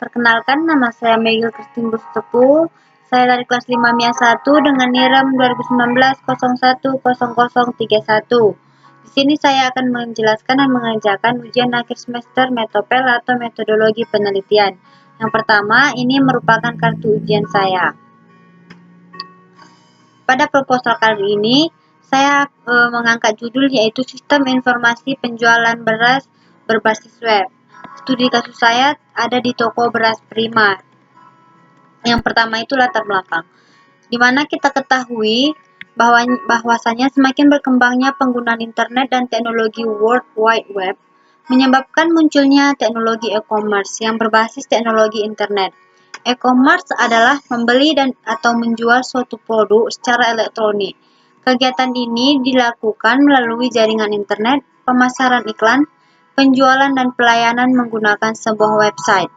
Perkenalkan, nama saya Megil Kristin Bustepu. Saya dari kelas 5 MIA 1 dengan NIRAM 2019-01-0031. Di sini saya akan menjelaskan dan mengerjakan ujian akhir semester Metopel atau metodologi penelitian. Yang pertama, ini merupakan kartu ujian saya. Pada proposal kali ini, saya mengangkat judul yaitu Sistem Informasi Penjualan Beras Berbasis Web. Studi kasus saya ada di toko beras Prima. Yang pertama itu latar belakang, di mana kita ketahui bahwasanya semakin berkembangnya penggunaan internet dan teknologi World Wide Web menyebabkan munculnya teknologi e-commerce yang berbasis teknologi internet. E-commerce adalah membeli atau menjual suatu produk secara elektronik. Kegiatan ini dilakukan melalui jaringan internet, pemasaran iklan, penjualan dan pelayanan menggunakan sebuah website,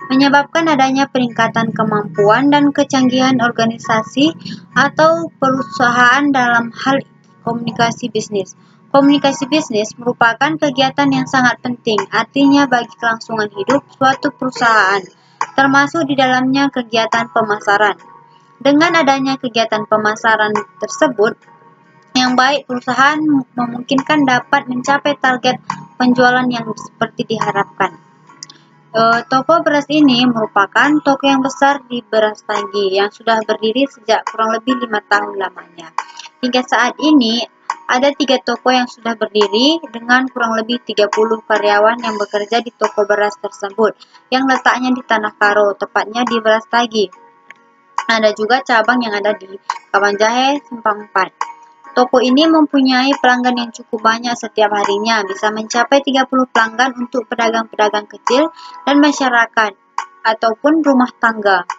menyebabkan adanya peningkatan kemampuan dan kecanggihan organisasi atau perusahaan dalam hal komunikasi bisnis. Komunikasi bisnis merupakan kegiatan yang sangat penting, artinya bagi kelangsungan hidup suatu perusahaan, termasuk di dalamnya kegiatan pemasaran. Dengan adanya kegiatan pemasaran tersebut, yang baik, perusahaan memungkinkan dapat mencapai target penjualan yang seperti diharapkan. Toko beras ini merupakan toko yang besar di Brastagi yang sudah berdiri sejak kurang lebih 5 tahun lamanya. Hingga saat ini, ada 3 toko yang sudah berdiri dengan kurang lebih 30 karyawan yang bekerja di toko beras tersebut, yang letaknya di Tanah Karo, tepatnya di Brastagi. Ada juga cabang yang ada di Kawanjahe, Simpang 4. Toko ini mempunyai pelanggan yang cukup banyak setiap harinya, bisa mencapai 30 pelanggan untuk pedagang-pedagang kecil dan masyarakat ataupun rumah tangga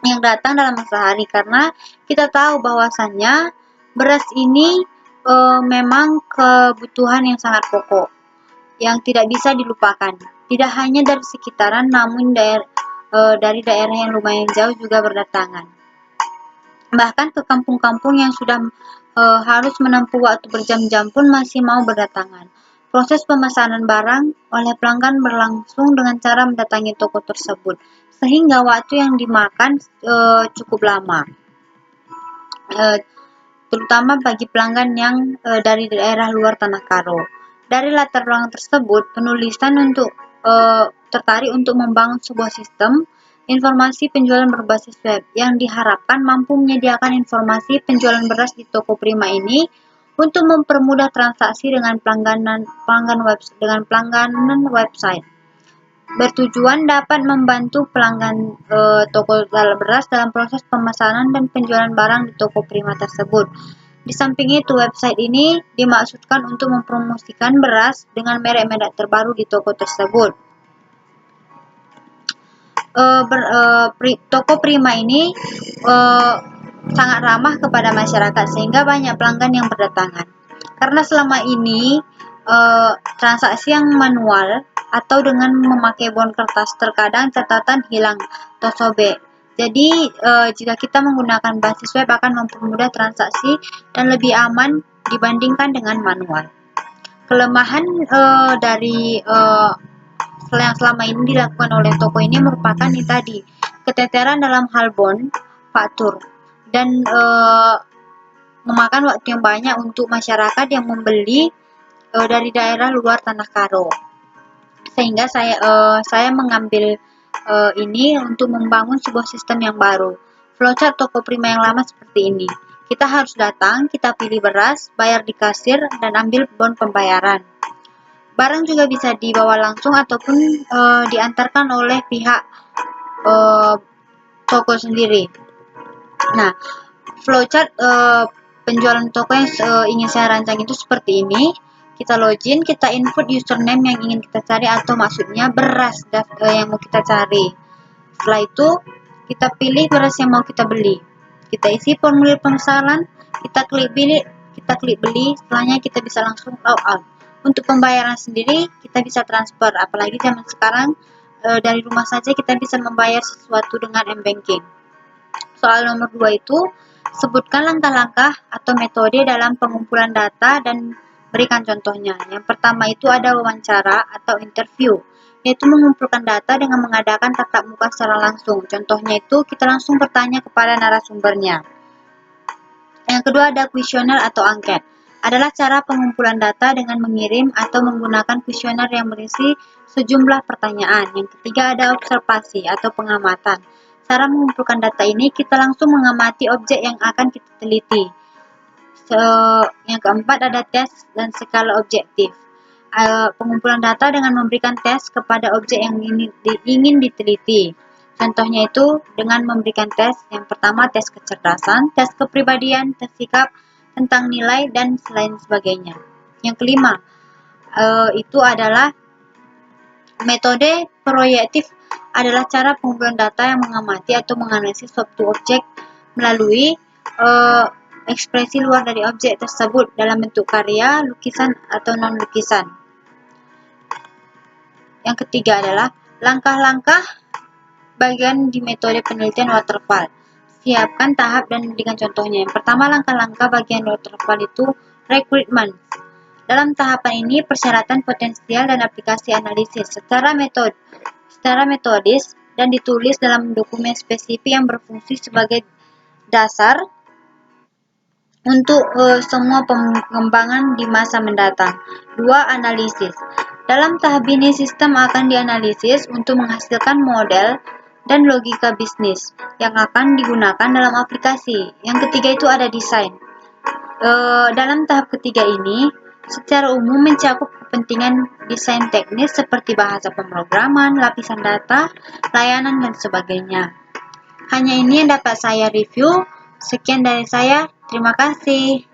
yang datang dalam sehari, karena kita tahu bahwasannya beras ini memang kebutuhan yang sangat pokok yang tidak bisa dilupakan. Tidak hanya dari sekitaran, namun dari daerah yang lumayan jauh juga berdatangan. Bahkan ke kampung-kampung yang sudah harus menempuh waktu berjam-jam pun masih mau berdatangan. Proses pemesanan barang oleh pelanggan berlangsung dengan cara mendatangi toko tersebut, sehingga waktu yang dimakan cukup lama. Terutama bagi pelanggan yang dari daerah luar Tanah Karo. Dari latar belakang tersebut, penulisan untuk tertarik untuk membangun sebuah sistem informasi penjualan berbasis web yang diharapkan mampu menyediakan informasi penjualan beras di toko Prima ini untuk mempermudah transaksi dengan pelangganan website. Bertujuan dapat membantu pelanggan toko beras dalam proses pemesanan dan penjualan barang di toko Prima tersebut. Di samping itu, website ini dimaksudkan untuk mempromosikan beras dengan merek-merek terbaru di toko tersebut. Toko Prima ini sangat ramah kepada masyarakat sehingga banyak pelanggan yang berdatangan. Karena selama ini transaksi yang manual atau dengan memakai bon kertas, terkadang catatan hilang atau sobek. Jadi jika kita menggunakan basis web akan mempermudah transaksi dan lebih aman dibandingkan dengan manual. Kelemahan dari yang selama ini dilakukan oleh toko ini merupakan ini tadi, keteteran dalam hal bon, faktur, dan memakan waktu yang banyak untuk masyarakat yang membeli dari daerah luar Tanah Karo. Sehingga saya mengambil ini untuk membangun sebuah sistem yang baru. Flowchart toko Prima yang lama seperti ini. Kita harus datang, kita pilih beras, bayar di kasir, dan ambil bon pembayaran. Barang juga bisa dibawa langsung ataupun diantarkan oleh pihak toko sendiri. Nah, flowchart penjualan toko yang ingin saya rancang itu seperti ini. Kita login, kita input username yang ingin kita cari atau maksudnya beras yang mau kita cari. Setelah itu, kita pilih beras yang mau kita beli. Kita isi formulir pemesanan, kita klik beli, setelahnya kita bisa langsung log out. Untuk pembayaran sendiri, kita bisa transfer, apalagi zaman sekarang dari rumah saja kita bisa membayar sesuatu dengan m-banking. Soal nomor 2 itu, sebutkan langkah-langkah atau metode dalam pengumpulan data dan berikan contohnya. Yang pertama itu ada wawancara atau interview. yaitu mengumpulkan data dengan mengadakan tatap muka secara langsung. Contohnya itu kita langsung bertanya kepada narasumbernya. Yang kedua ada kuesioner atau angket. Adalah cara pengumpulan data dengan mengirim atau menggunakan kuesioner yang berisi sejumlah pertanyaan. Yang ketiga ada observasi atau pengamatan. Cara mengumpulkan data ini kita langsung mengamati objek yang akan kita teliti. Yang keempat ada tes dan skala objektif. Pengumpulan data dengan memberikan tes kepada objek yang ingin diteliti. Contohnya itu dengan memberikan tes, yang pertama tes kecerdasan, tes kepribadian, tes sikap, tentang nilai, dan lain sebagainya. Yang kelima, itu adalah metode proyektif, adalah cara pengumpulan data yang mengamati atau menganalisis suatu objek melalui ekspresi luar dari objek tersebut dalam bentuk karya, lukisan, atau non-lukisan. Yang ketiga adalah langkah-langkah bagian di metode penelitian waterfall. Siapkan tahap dan dengan contohnya. Yang pertama, langkah-langkah bagian waterfall itu recruitment. Dalam tahapan ini, persyaratan potensial dan aplikasi analisis secara metodis dan ditulis dalam dokumen spesifik yang berfungsi sebagai dasar untuk semua pengembangan di masa mendatang. 2. Analisis. Dalam tahap ini, sistem akan dianalisis untuk menghasilkan model dan logika bisnis yang akan digunakan dalam aplikasi. Yang ketiga itu ada desain. Dalam tahap ketiga ini, secara umum mencakup kepentingan desain teknis seperti bahasa pemrograman, lapisan data, layanan, dan sebagainya. Hanya ini yang dapat saya review. Sekian dari saya. Terima kasih.